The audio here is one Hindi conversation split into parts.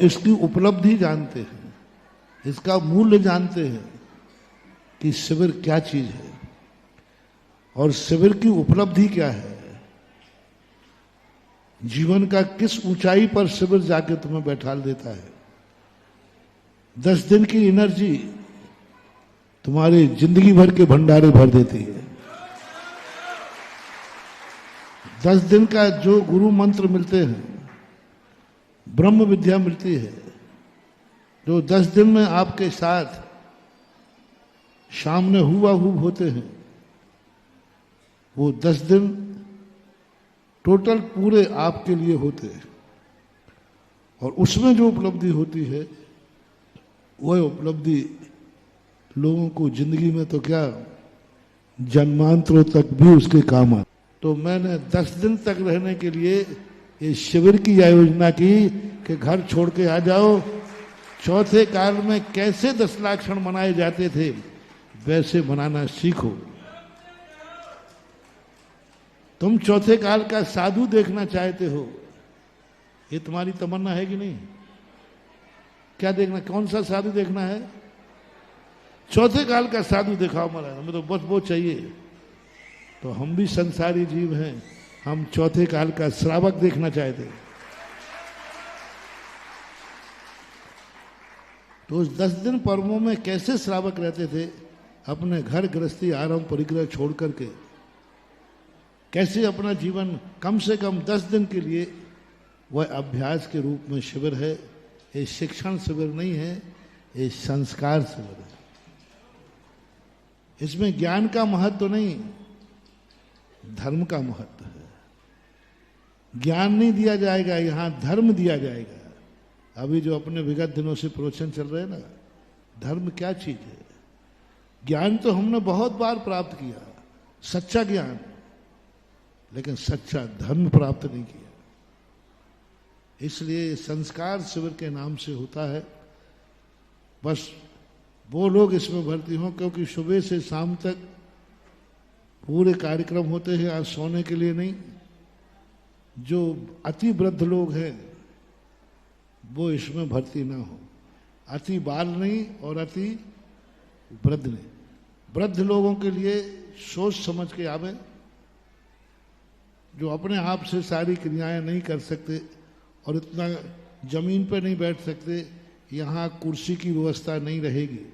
इसकी उपलब्धि जानते हैं, इसका मूल्य जानते हैं कि शिविर क्या चीज है और शिविर की उपलब्धि क्या है। जीवन का किस ऊंचाई पर शिविर जाके तुम्हें बैठाल देता है। 10 दिन की एनर्जी तुम्हारी जिंदगी भर के भंडारे भर देती है। 10 दिन का जो गुरु मंत्र मिलते हैं, ब्रह्म विद्या मिलती है, जो 10 दिन में आपके साथ सामने हुबहू होते हैं, वो 10 दिन टोटल पूरे आपके लिए होते हैं। और उसमें जो उपलब्धि होती है वह उपलब्धि लोगों को जिंदगी में तो क्या जन्मांतरों तक भी उसके काम आती। तो मैंने 10 दिन तक रहने के लिए ये शिविर की आयोजना की कि घर छोड़ के आ जाओ। चौथे काल में कैसे 10 लाक्षण मनाए जाते थे वैसे मनाना सीखो। तुम चौथे काल का साधु देखना चाहते हो, ये तुम्हारी तमन्ना है कि नहीं? क्या देखना, कौन सा साधु देखना है? चौथे काल का साधु दिखाओ महाराज, हमें तो बस वो चाहिए। तो हम भी संसारी जीव हैं, हम चौथे काल का श्रावक देखना चाहते हैं। तो उस 10 दिन पर्वों में कैसे श्रावक रहते थे, अपने घर गृहस्थी आराम परिग्रह छोड़ करके, कैसे अपना जीवन कम से कम 10 दिन के लिए वह अभ्यास के रूप में शिविर है। ये शिक्षण शिविर नहीं है, ये संस्कार शिविर है। इसमें ज्ञान का महत्व नहीं, धर्म का महत्व है। ज्ञान नहीं दिया जाएगा, यहां धर्म दिया जाएगा। अभी जो अपने विगत दिनों से प्रवचन चल रहे हैं ना, धर्म क्या चीज है। ज्ञान तो हमने बहुत बार प्राप्त किया, सच्चा ज्ञान, लेकिन सच्चा धर्म प्राप्त नहीं किया। इसलिए संस्कार शिविर के नाम से होता है। बस वो लोग इसमें भर्ती हों, क्योंकि सुबह से शाम तक पूरे कार्यक्रम होते हैं, आज सोने के लिए नहीं। जो अति वृद्ध लोग हैं वो इसमें भर्ती ना हो, अति बाल नहीं और अति वृद्ध नहीं। वृद्ध लोगों के लिए सोच समझ के आवे, जो अपने आप से सारी क्रियाएं नहीं कर सकते और इतना जमीन पर नहीं बैठ सकते, यहाँ कुर्सी की व्यवस्था नहीं रहेगी।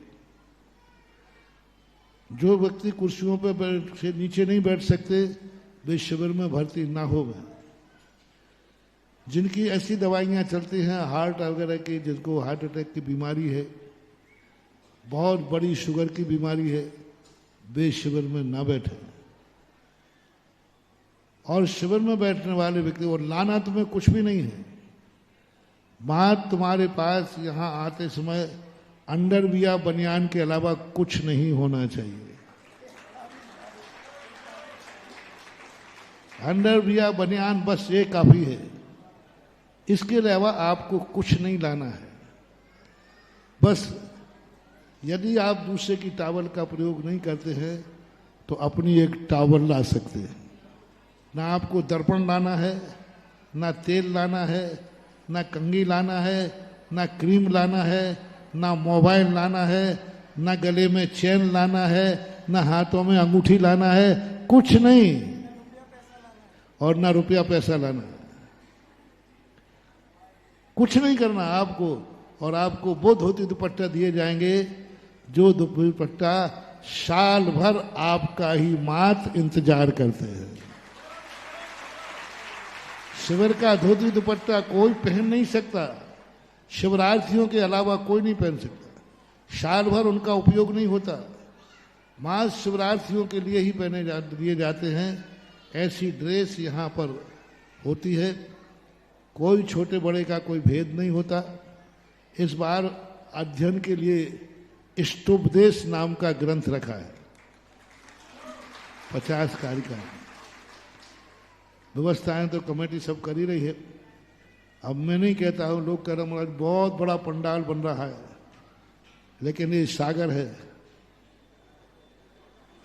जो व्यक्ति कुर्सियों पर से नीचे नहीं बैठ सकते वे शिविर में भर्ती ना हो गए। जिनकी ऐसी दवाइयाँ चलती हैं हार्ट वगैरह की, जिनको हार्ट अटैक की बीमारी है, बहुत बड़ी शुगर की बीमारी है, वे शिविर में ना बैठे। और शिविर में बैठने वाले व्यक्ति, और लाना तुम्हें कुछ भी नहीं है। बात तुम्हारे पास यहाँ आते समय अंडरवियर बनियान के अलावा कुछ नहीं होना चाहिए। अंडरवियर बनियान बस ये काफी है, इसके अलावा आपको कुछ नहीं लाना है। बस यदि आप दूसरे की टॉवल का प्रयोग नहीं करते हैं तो अपनी एक टॉवल ला सकते हैं। ना आपको दर्पण लाना है, ना तेल लाना है, ना कंघी लाना है, ना क्रीम लाना है, ना मोबाइल लाना है, ना गले में चेन लाना है, ना हाथों में अंगूठी लाना है, कुछ नहीं। और ना रुपया पैसा लाना है, कुछ नहीं करना आपको। और आपको वो धोती दुपट्टा दिए जाएंगे जो दुपट्टा साल भर आपका ही मात इंतजार करते हैं। शिविर का धोती दुपट्टा कोई पहन नहीं सकता, शिवरार्थियों के अलावा कोई नहीं पहन सकता। साल भर उनका उपयोग नहीं होता, मास शिवरार्थियों के लिए ही दिए जाते हैं। ऐसी ड्रेस यहाँ पर होती है, कोई छोटे बड़े का कोई भेद नहीं होता। इस बार अध्ययन के लिए इष्टोपदेश नाम का ग्रंथ रखा है, 50 कारिका। व्यवस्थाएं तो कमेटी सब कर ही रही है। अब मैं नहीं कहता हूं, लोग कह रहे महाराज बहुत बड़ा पंडाल बन रहा है, लेकिन ये सागर है।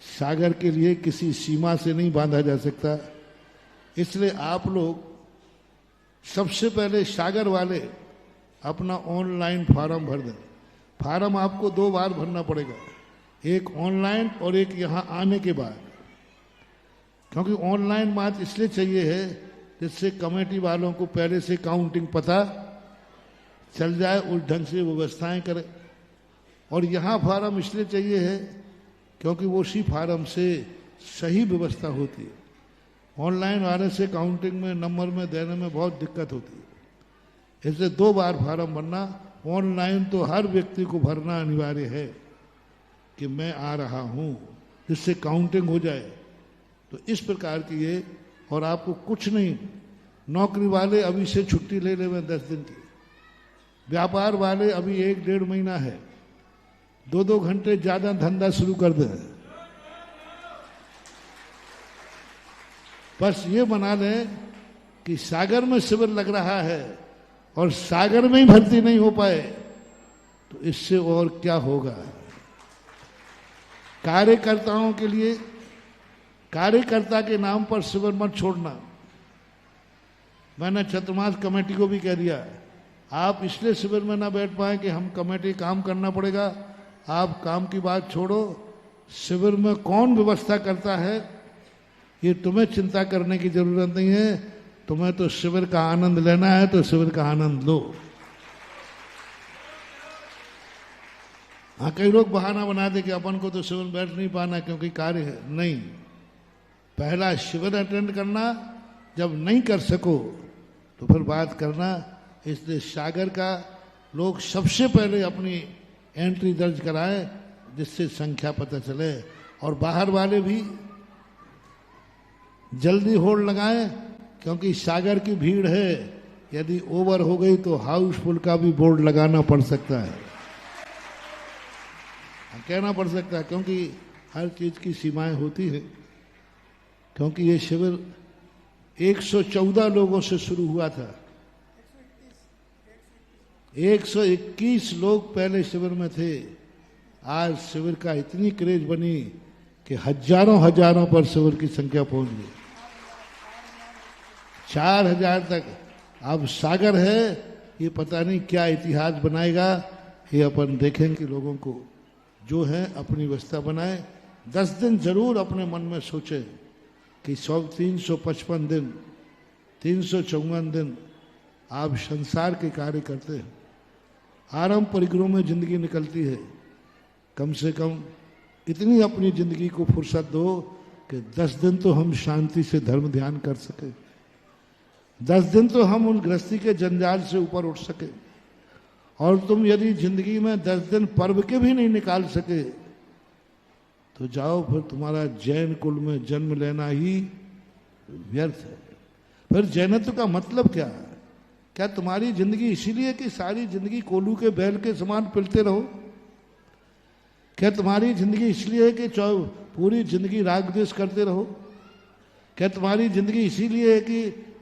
सागर के लिए किसी सीमा से नहीं बांधा जा सकता। इसलिए आप लोग सबसे पहले सागर वाले अपना ऑनलाइन फॉर्म भर दें। फॉर्म आपको 2 बार भरना पड़ेगा, एक ऑनलाइन और एक यहाँ आने के बाद, क्योंकि ऑनलाइन बात इसलिए चाहिए है जिससे कमेटी वालों को पहले से काउंटिंग पता चल जाए, उस ढंग से व्यवस्थाएं करें। और यहाँ फॉर्म इसलिए चाहिए है क्योंकि वो उसी फॉर्म से सही व्यवस्था होती है। ऑनलाइन वाले से काउंटिंग में नंबर में देने में बहुत दिक्कत होती है, इसलिए 2 बार फॉर्म भरना। ऑनलाइन तो हर व्यक्ति को भरना अनिवार्य है कि मैं आ रहा हूँ, जिससे काउंटिंग हो जाए। तो इस प्रकार की ये, और आपको कुछ नहीं, नौकरी वाले अभी से छुट्टी ले लें 10 दिन की, व्यापार वाले अभी 1-1.5 महीना है, 2-2 घंटे ज्यादा धंधा शुरू कर दें। बस ये बना लें कि सागर में शिविर लग रहा है और सागर में ही भर्ती नहीं हो पाए तो इससे और क्या होगा। कार्यकर्ताओं के लिए, कार्यकर्ता के नाम पर शिविर मत छोड़ना। मैंने चतुर्मास कमेटी को भी कह दिया, आप इसलिए शिविर में ना बैठ पाए कि हम कमेटी काम करना पड़ेगा। आप काम की बात छोड़ो, शिविर में कौन व्यवस्था करता है ये तुम्हें चिंता करने की जरूरत नहीं है। तुम्हें तो शिविर का आनंद लेना है तो शिविर का आनंद लो। हाँ, कई लोग बहाना बना दे कि अपन को तो शिविर में बैठ नहीं पाना क्योंकि कार्य है। नहीं, पहला शिविर अटेंड करना, जब नहीं कर सको तो फिर बात करना। इसलिए सागर का लोग सबसे पहले अपनी एंट्री दर्ज कराएं जिससे संख्या पता चले, और बाहर वाले भी जल्दी होड़ लगाएं क्योंकि सागर की भीड़ है। यदि ओवर हो गई तो हाउसफुल का भी बोर्ड लगाना पड़ सकता है, कहना पड़ सकता है, क्योंकि हर चीज की सीमाएं होती है। क्योंकि ये शिविर 114 लोगों से शुरू हुआ था, 121 लोग पहले शिविर में थे। आज शिविर का इतनी क्रेज बनी कि हजारों पर शिविर की संख्या पहुंच गई, 4000 तक। अब सागर है, ये पता नहीं क्या इतिहास बनाएगा, ये अपन देखेंगे। लोगों को जो है अपनी व्यवस्था बनाए। 10 दिन जरूर अपने मन में सोचे कि 355 दिन, 354 दिन आप संसार के कार्य करते हैं, आरंभ परिग्रह में जिंदगी निकलती है। कम से कम इतनी अपनी जिंदगी को फुर्सत दो कि 10 दिन तो हम शांति से धर्म ध्यान कर सके, 10 दिन तो हम उन गृहस्थी के जंजाल से ऊपर उठ सके। और तुम यदि जिंदगी में 10 दिन पर्व के भी नहीं निकाल सके तो जाओ, फिर तुम्हारा जैन कुल में जन्म लेना ही व्यर्थ है। फिर जैनत्व का मतलब क्या है? क्या तुम्हारी जिंदगी इसीलिए कि सारी जिंदगी कोलू के बैल के समान पिलते रहो? क्या तुम्हारी जिंदगी इसलिए है कि पूरी जिंदगी राग द्वेष करते रहो? क्या तुम्हारी जिंदगी इसीलिए है कि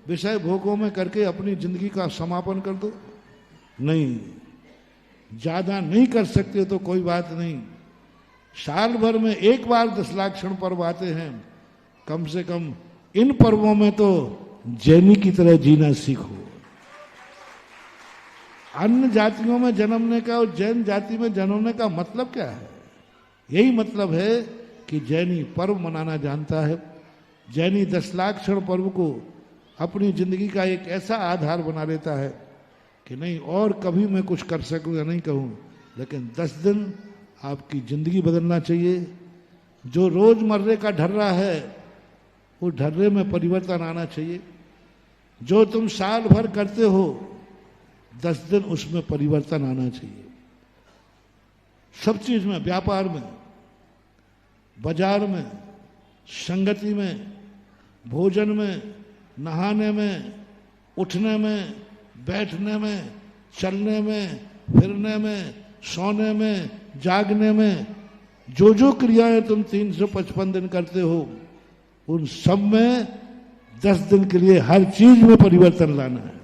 विषय भोगों में करके अपनी जिंदगी का समापन कर दो? नहीं, ज्यादा नहीं कर सकते तो कोई बात नहीं, साल भर में एक बार 10 लाख क्षण पर्व आते हैं। कम से कम इन पर्वों में तो जैनी की तरह जीना सीखो। अन्य जातियों में जन्मने का और जैन जाति में जन्मने का मतलब क्या है? यही मतलब है कि जैनी पर्व मनाना जानता है। जैनी 10 लाख क्षण पर्व को अपनी जिंदगी का एक ऐसा आधार बना लेता है कि नहीं और कभी मैं कुछ कर सकूं या नहीं कहूं, लेकिन 10 दिन आपकी जिंदगी बदलना चाहिए। जो रोजमर्रे का ढर्रा है उस ढर्रे में परिवर्तन आना चाहिए। जो तुम साल भर करते हो 10 दिन उसमें परिवर्तन आना चाहिए। सब चीज में, व्यापार में, बाजार में, संगति में, भोजन में, नहाने में, उठने में, बैठने में, चलने में, फिरने में, सोने में, जागने में, जो जो क्रियाएं तुम 355 दिन करते हो उन सब में 10 दिन के लिए हर चीज में परिवर्तन लाना है।